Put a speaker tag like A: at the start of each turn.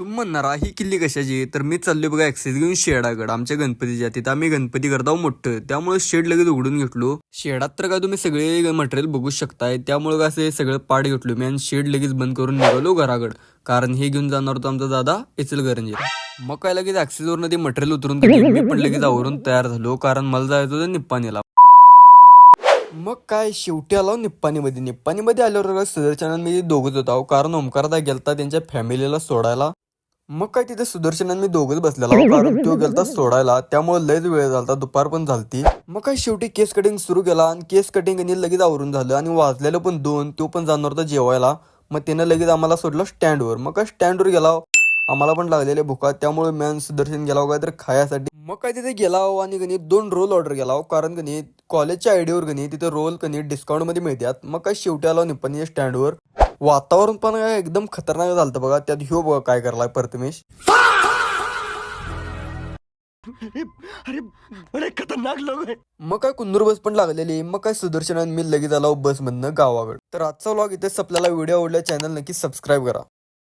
A: तुम्ही म्हणणार ही किल्ली कशाची, तर मी चाललोय बघा ऍक्सेस घेऊन शेडागड आमच्या गणपतीच्या. तिथं आम्ही गणपती करताव मोठं, त्यामुळे शेड लगेच उघडून घेतलो. शेडात तर काय तुम्ही सगळे मटेरियल बघू शकताय, त्यामुळे काय असे सगळं पार्ट घेतलो मी आणि शेड लगेच बंद करून निघालो घराकडं. कारण हे घेऊन जाणार होतो आमचा दादा इचलकरंजीला. मग काय लगेच ऍक्सेसवरनं ते मटेरियल उतरून मी पण लगेच आवरून तयार झालो, कारण मला जायचं होतं निप्पाणीला. मग काय शेवटी आलो निप्पाणीमध्ये आल्यावर सुदर्शनान मी दोघंच होतो, कारण ओमकारदा गेलता त्यांच्या फॅमिलीला सोडायला. मग काय तिथे सुदर्शनान मी दोघंच बसलेला कारण तो गेलता सोडायला, त्यामुळे लयच वेळ झालता, दुपार पण झालती. मग काय शेवटी केस कटिंग सुरू केला आणि केस कटिंग लगेच आवरून झालं आणि वाजलेलं पण 2. तो पण जाणार होता जेवायला. मग त्यानं लगेच आम्हाला सोडलं स्टँडवर. मग काय स्टँडवर गेला, आम्हाला पण लागलेले भुका, त्यामुळे मॅन सुदर्शन गेला काय तर खायासाठी. मग काय तिथे गेला आणि गणी 2 रोल ऑर्डर केला, कारण गणी कॉलेजच्या आयडियावर गणी तिथे रोल डिस्काउंट मध्ये मिळतात. मग काय शेवटी आला निप्पाणी स्टँडवर. वातावरण पण एकदम खतरनाक झालं बघा. त्यात ह्यो बघा काय करलाय प्रथमेश.
B: अरे खतरनाक लोक आहे.
A: मग काय कुंदूर बस पण लागलेली. मग काय सुदर्शन मी लगेच आलो बस मधनं गावाकडे. तर आजचा व्लॉग इथेच आपल्याला व्हिडिओ आवडला चॅनल नक्की सबस्क्राईब करा.